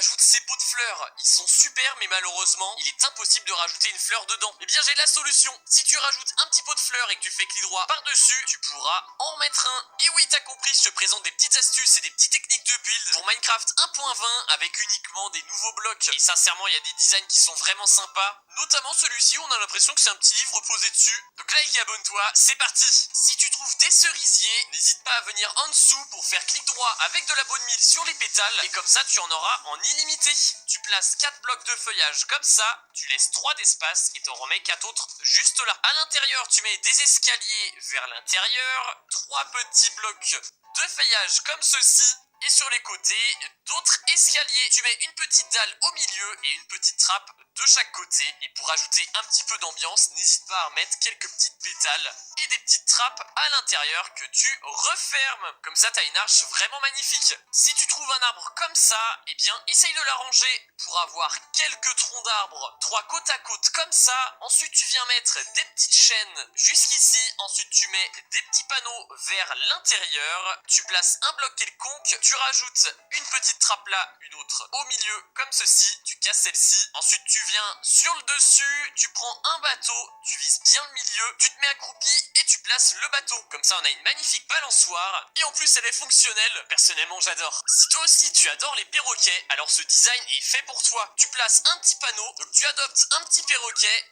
rajoute ces pots de fleurs. Ils sont super, mais malheureusement, il est impossible de rajouter une fleur dedans. Eh bien, j'ai la solution. Si tu rajoutes un petit pot de fleurs et que tu fais clic droit par-dessus, tu pourras en mettre un. Et oui, t'as compris, je te présente des petites astuces et des petites techniques de build pour Minecraft 1.20 avec uniquement des nouveaux blocs. Et sincèrement, il y a des designs qui sont vraiment sympas. Notamment celui-ci, on a l'impression que c'est un petit livre posé dessus. Donc like et abonne-toi, c'est parti. Si tu trouves des cerisiers, n'hésite pas à venir en dessous pour faire clic droit avec de la bonne mille sur les pétales. Et comme ça, tu en auras en illimité. Tu places 4 blocs de feuillage comme ça, tu laisses 3 d'espace et t'en remets 4 autres juste là. À l'intérieur, tu mets des escaliers vers l'intérieur, 3 petits blocs de feuillage comme ceci. Et sur les côtés, d'autres escaliers. Tu mets une petite dalle au milieu et une petite trappe de chaque côté. Et pour ajouter un petit peu d'ambiance, n'hésite pas à mettre quelques petites pétales et des petites trappes à l'intérieur que tu refermes. Comme ça, t'as une arche vraiment magnifique. Si tu trouves un arbre comme ça, eh bien, essaye de l'arranger pour avoir quelques troncs d'arbres, 3 côte à côte comme ça. Ensuite, tu viens mettre des petites chaînes jusqu'ici. Ensuite, tu mets des petits panneaux vers l'intérieur. Tu places un bloc quelconque. Tu rajoutes une petite trappe là, une autre au milieu, comme ceci, tu casses celle-ci. Ensuite, tu viens sur le dessus, tu prends un bateau, tu vises bien le milieu, tu te mets accroupi et tu places le bateau. Comme ça, on a une magnifique balançoire et en plus, elle est fonctionnelle. Personnellement, j'adore. Si toi aussi, tu adores les perroquets, alors ce design est fait pour toi. Tu places un petit panneau, donc tu adoptes un petit perroquet.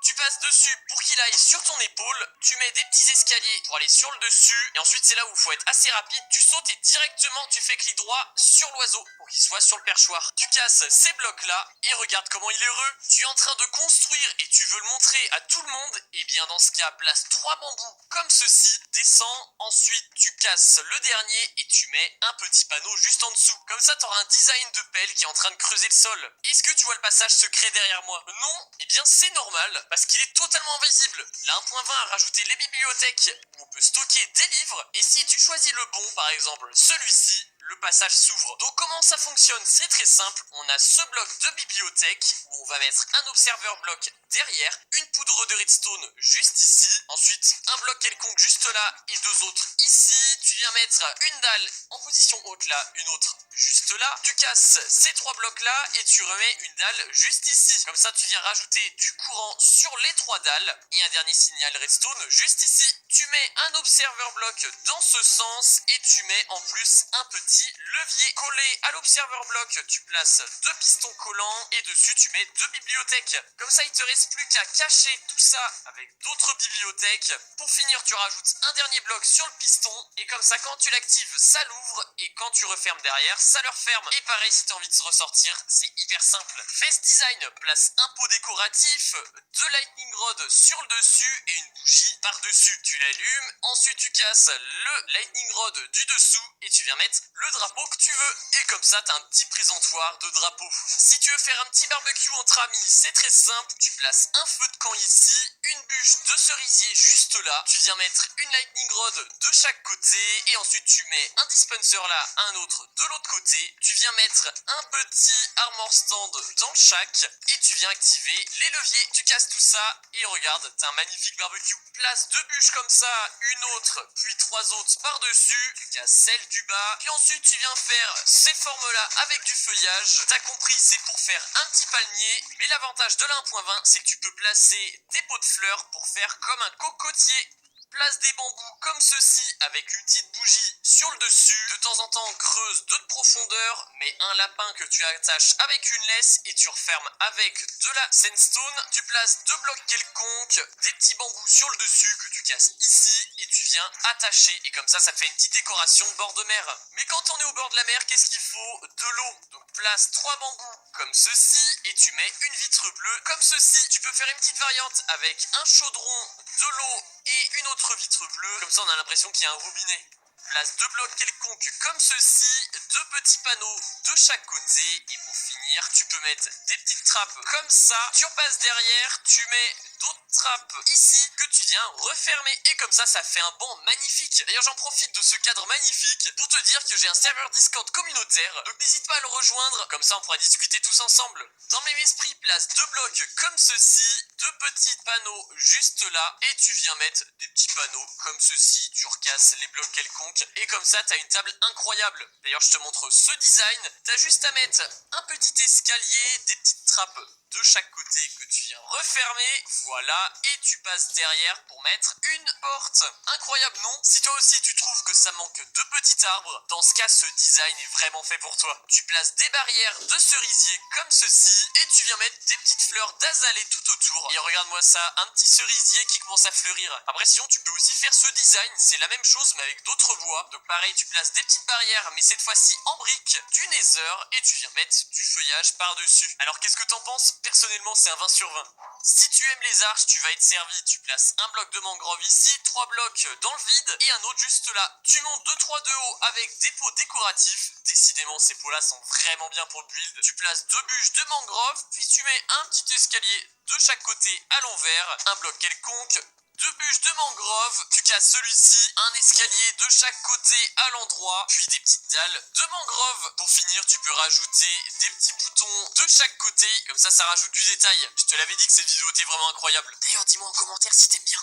Tu passes dessus pour qu'il aille sur ton épaule, tu mets des petits escaliers pour aller sur le dessus, et ensuite c'est là où il faut être assez rapide, tu sautes et directement tu fais clic droit sur l'oiseau pour qu'il soit sur le perchoir. Tu casses ces blocs là, et regarde comment il est heureux. Tu es en train de construire et tu veux le montrer à tout le monde, et bien dans ce cas, place 3 bambous comme ceci, descends, ensuite tu casses le dernier et tu mets un petit panneau juste en dessous. Comme ça tu auras un design de pelle qui est en train de creuser le sol. Est-ce que tu vois le passage secret derrière moi? Non? Eh bien c'est normal, parce qu'il est totalement invisible. La 1.20 a rajouté les bibliothèques où on peut stocker des livres, et si tu choisis le bon, par exemple celui-ci, le passage s'ouvre. Donc comment ça fonctionne? C'est très simple, on a ce bloc de bibliothèque où on va mettre un observeur bloc derrière, une poudre de redstone juste ici, ensuite un bloc quelconque juste là et 2 autres ici. Tu viens mettre une dalle en position haute là, une autre juste là. Tu casses ces 3 blocs là et tu remets une dalle juste ici. Comme ça tu viens rajouter du courant sur les 3 dalles et un dernier signal redstone juste ici. Tu mets un observeur bloc dans ce sens et tu mets en plus un petit levier collé à l'observeur bloc. Tu places 2 pistons collants et dessus tu mets 2 bibliothèques. Comme ça il te reste plus qu'à cacher tout ça avec d'autres bibliothèques. Pour finir tu rajoutes un dernier bloc sur le piston et comme ça quand tu l'actives ça l'ouvre et quand tu refermes derrière ça le referme. Et pareil si tu as envie de se ressortir c'est hyper simple. Fais ce design, place un pot décoratif, 2 lightning rods sur le dessus et une bougie par dessus. Tu l'allumes, ensuite tu casses le lightning rod du dessous et tu viens mettre le drapeau que tu veux. Et comme ça t'as un petit présentoir de drapeau. Si tu veux faire un petit barbecue entre amis, c'est très simple. Tu places un feu de camp ici, une bûche de cerisier juste là. Tu viens mettre une lightning rod de chaque côté et ensuite tu mets un dispenser là, un autre de l'autre côté. Tu viens mettre un petit armor stand dans chaque et tu viens activer les leviers. Tu casses tout ça et regarde, t'as un magnifique barbecue. Place 2 bûches comme ça, une autre, puis 3 autres par-dessus. Tu casses celle du bas, puis ensuite tu viens faire ces formes-là avec du feuillage. T'as compris, c'est pour faire un petit palmier, mais l'avantage de la 1.20, c'est que tu peux placer des pots de fleurs pour faire comme un cocotier. Place des bambous comme ceci avec une petite bougie sur le dessus. De temps en temps, creuse de profondeur, mets un lapin que tu attaches avec une laisse et tu refermes avec de la sandstone. Tu places 2 blocs quelconques, des petits bambous sur le dessus que tu casses ici et tu viens attacher. Et comme ça te fait une petite décoration bord de mer. Mais quand on est au bord de la mer, qu'est-ce qu'il faut? De l'eau. Donc place 3 bambous comme ceci et tu mets une vitre bleue comme ceci. Tu peux faire une petite variante avec un chaudron, de l'eau et une autre vitre bleue, comme ça on a l'impression qu'il y a un robinet. Place 2 blocs quelconques comme ceci, 2 petits panneaux de chaque côté et pour finir tu peux mettre des petites trappes comme ça. Tu repasses derrière, tu mets d'autres trappes ici que tu viens refermer. Et comme ça fait un banc magnifique. D'ailleurs, j'en profite de ce cadre magnifique pour te dire que j'ai un serveur Discord communautaire. Donc n'hésite pas à le rejoindre. Comme ça, on pourra discuter tous ensemble. Dans le même esprit, place 2 blocs comme ceci, 2 petits panneaux juste là. Et tu viens mettre des petits panneaux comme ceci. Tu recasses les blocs quelconques. Et comme ça, t'as une table incroyable. D'ailleurs, je te montre ce design. T'as juste à mettre un petit escalier, des petites trappes de chaque côté que tu viens refermer, voilà, et tu passes derrière pour mettre une porte. Incroyable, non? Si toi aussi tu trouves que ça manque de petits arbres, dans ce cas ce design est vraiment fait pour toi. Tu places des barrières de cerisier comme ceci, et tu viens mettre des petites fleurs d'azalée tout autour. Et regarde-moi ça, un petit cerisier qui commence à fleurir. Après sinon tu peux aussi faire ce design, c'est la même chose mais avec d'autres bois. Donc pareil, tu places des petites barrières, mais cette fois-ci en briques, du nether, et tu viens mettre du feuillage par-dessus. Alors qu'est-ce que t'en penses? Personnellement, c'est un 20 sur 20. Si tu aimes les arches, tu vas être servi. Tu places un bloc de mangrove ici, 3 blocs dans le vide et un autre juste là. Tu montes 2-3 de haut avec des pots décoratifs. Décidément, ces pots-là sont vraiment bien pour le build. Tu places 2 bûches de mangrove, puis tu mets un petit escalier de chaque côté à l'envers, un bloc quelconque, 2 bûches de mangrove, tu casses celui-ci, un escalier de chaque côté à l'endroit, puis des petites dalles de mangrove. Pour finir, tu peux rajouter des petits boutons de chaque côté, comme ça rajoute du détail. Je te l'avais dit que cette vidéo était vraiment incroyable. D'ailleurs, dis-moi en commentaire si t'aimes bien.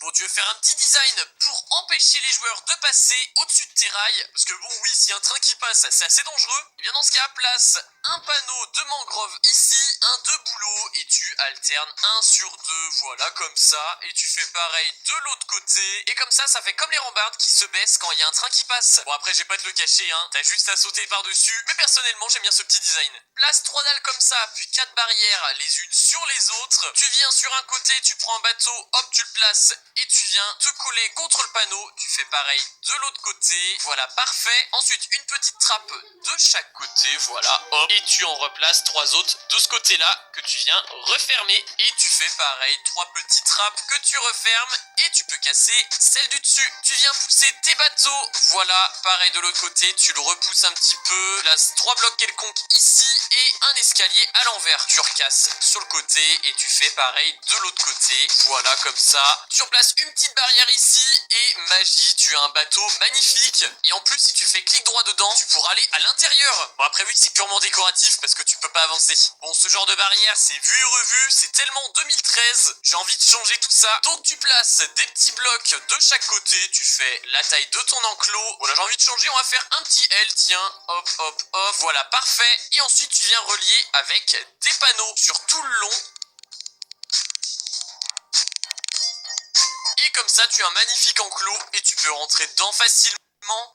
Bon, tu veux faire un petit design pour empêcher les joueurs de passer au-dessus de tes rails, parce que bon, oui, s'il y a un train qui passe, c'est assez dangereux. Et bien dans ce cas, place un panneau de mangrove ici, un de bouleau, et tu alternes 1 sur 2, voilà, comme ça, et tu fais pareil de l'autre côté, et comme ça fait comme les rambardes qui se baissent quand il y a un train qui passe. Bon, après, j'ai pas te le cacher, hein, t'as juste à sauter par-dessus, mais personnellement, j'aime bien ce petit design. Place 3 dalles comme ça, puis 4 barrières, les unes sur les autres. Tu viens sur un côté, tu prends un bateau, hop, tu le places, et tu viens te coller contre le panneau, tu fais pareil de l'autre côté, voilà, parfait. Ensuite, une petite trappe de chaque côté, voilà, hop, et tu en replaces 3 autres de ce côté-là que tu viens refermer, et tu fais pareil, 3 petites trappes que tu refermes, et tu peux casser celle du dessus. Tu viens pousser tes bateaux, voilà, pareil de l'autre côté, tu le repousses un petit peu, place 3 blocs quelconques ici, et un escalier à l'envers. Tu recasses sur le côté, et tu fais pareil de l'autre côté, voilà, comme ça. Tu replaces une petite barrière ici, et magie, tu as un bateau magnifique, et en plus, si tu fais clic droit dedans, tu pourras aller à l'intérieur. Bon, après oui, c'est purement décoratif, parce que tu peux pas avancer. Bon, ce genre de barrière, c'est vu et revu, c'est tellement 2013, j'ai envie de changer tout ça. Donc tu places des petits blocs de chaque côté, tu fais la taille de ton enclos. Voilà, j'ai envie de changer, on va faire un petit L, tiens, hop, hop, hop, voilà, parfait. Et ensuite, tu viens relier avec des panneaux sur tout le long. Et comme ça, tu as un magnifique enclos et tu peux rentrer dedans facilement.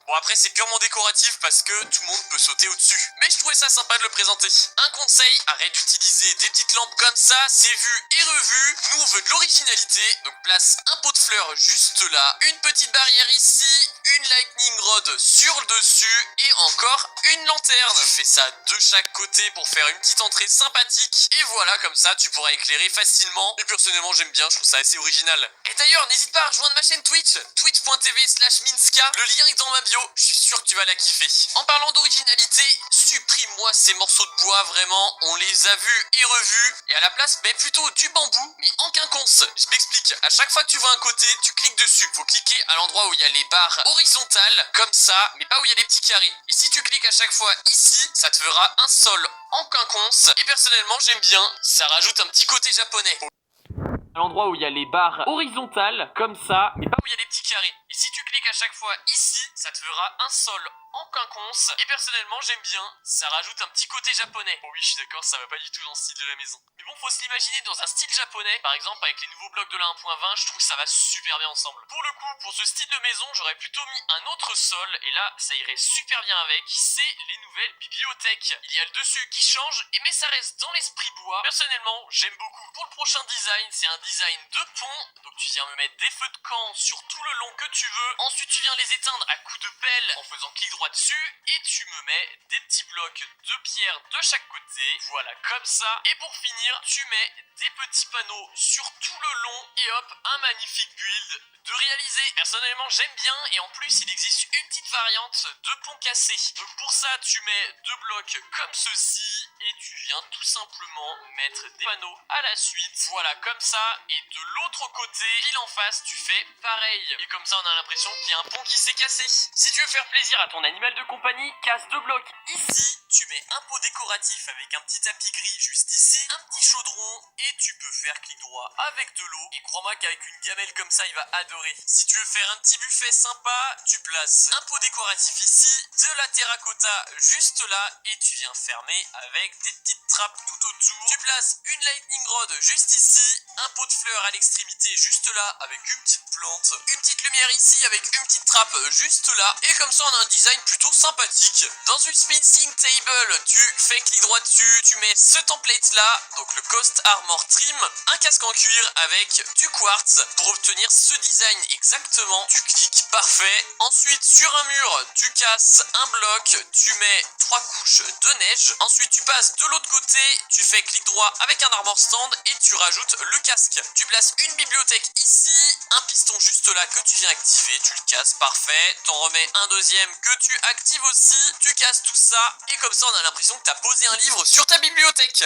Bon, après c'est purement décoratif parce que tout le monde peut sauter au-dessus, mais je trouvais ça sympa de le présenter. Un conseil, arrête d'utiliser des petites lampes comme ça, c'est vu et revu. Nous on veut de l'originalité, donc place un pot de fleurs juste là, une petite barrière ici, une lightning rod sur le dessus et encore une lanterne. Tu fais ça de chaque côté pour faire une petite entrée sympathique, et voilà, comme ça tu pourras éclairer facilement. Et personnellement j'aime bien, je trouve ça assez original. Et d'ailleurs n'hésite pas à rejoindre ma chaîne Twitch, twitch.tv/Minska, le lien est dans ma bio, je suis sûr que tu vas la kiffer. En parlant d'originalité, supprime-moi ces morceaux de bois, vraiment, on les a vus et revus, et à la place, mets plutôt du bambou, mais en quinconce. Je m'explique, à chaque fois que tu vois un côté, tu cliques dessus. Faut cliquer à l'endroit où il y a les barres horizontales, comme ça, mais pas où il y a les petits carrés. Et si tu cliques à chaque fois ici, ça te fera un sol en quinconce, et personnellement j'aime bien, ça rajoute un petit côté japonais. À l'endroit où il y a les barres horizontales, comme ça, mais pas où il y a les petits carrés. Et si tu cliques à chaque fois ici, ça te fera un sol en quinconce, et personnellement j'aime bien, ça rajoute un petit côté japonais. Bon oui, je suis d'accord, ça va pas du tout dans le style de la maison. Mais bon, faut se l'imaginer dans un style japonais, par exemple avec les nouveaux blocs de la 1.20, je trouve que ça va super bien ensemble. Pour le coup, pour ce style de maison, j'aurais plutôt mis un autre sol, et là, ça irait super bien avec, c'est les nouvelles bibliothèques. Il y a le dessus qui change, mais ça reste dans l'esprit bois. Personnellement, j'aime beaucoup. Pour le prochain design, c'est un design de pont, donc tu viens me mettre des feux de camp sur tout le long que tu veux, ensuite tu viens les éteindre à coups de pelle en faisant clic droit dessus, et tu me mets des petits blocs de pierre de chaque côté, voilà, comme ça, et pour finir, tu mets des petits panneaux sur tout le long, et hop, un magnifique build de réaliser. Personnellement j'aime bien, et en plus il existe une petite variante de pont cassé, donc pour ça tu mets 2 blocs comme ceci, et tu viens tout simplement mettre des panneaux à la suite. Voilà, comme ça. Et de l'autre côté, pile en face, tu fais pareil. Et comme ça, on a l'impression qu'il y a un pont qui s'est cassé. Si tu veux faire plaisir à ton animal de compagnie, casse 2 blocs. Ici, tu mets un pot décoratif avec un petit tapis gris juste ici, un petit chaudron, et tu peux faire clic droit avec de l'eau. Et crois-moi qu'avec une gamelle comme ça, il va adorer. Si tu veux faire un petit buffet sympa, tu places un pot décoratif ici, de la terracotta juste là, et tu viens fermer avec des petites trappes tout autour. Tu places une lightning rod juste ici, un pot de fleurs à l'extrémité juste là avec une petite plante, une petite lumière ici avec une petite trappe juste là, et comme ça on a un design plutôt sympathique. Dans une smithing table, tu fais clic droit dessus, tu mets ce template là, donc le Coast Armor Trim, un casque en cuir avec du quartz pour obtenir ce design exactement. Tu cliques, parfait. Ensuite sur un mur, tu casses un bloc, tu mets 3 couches de neige. Ensuite tu passes de l'autre côté, tu fais clic droit avec un armor stand et tu rajoutes le casque. Tu places une bibliothèque ici, un piston juste là que tu viens activer, tu le casses, parfait. T'en remets un deuxième que tu actives aussi, tu casses tout ça et comme ça on a l'impression que t'as posé un livre sur ta bibliothèque.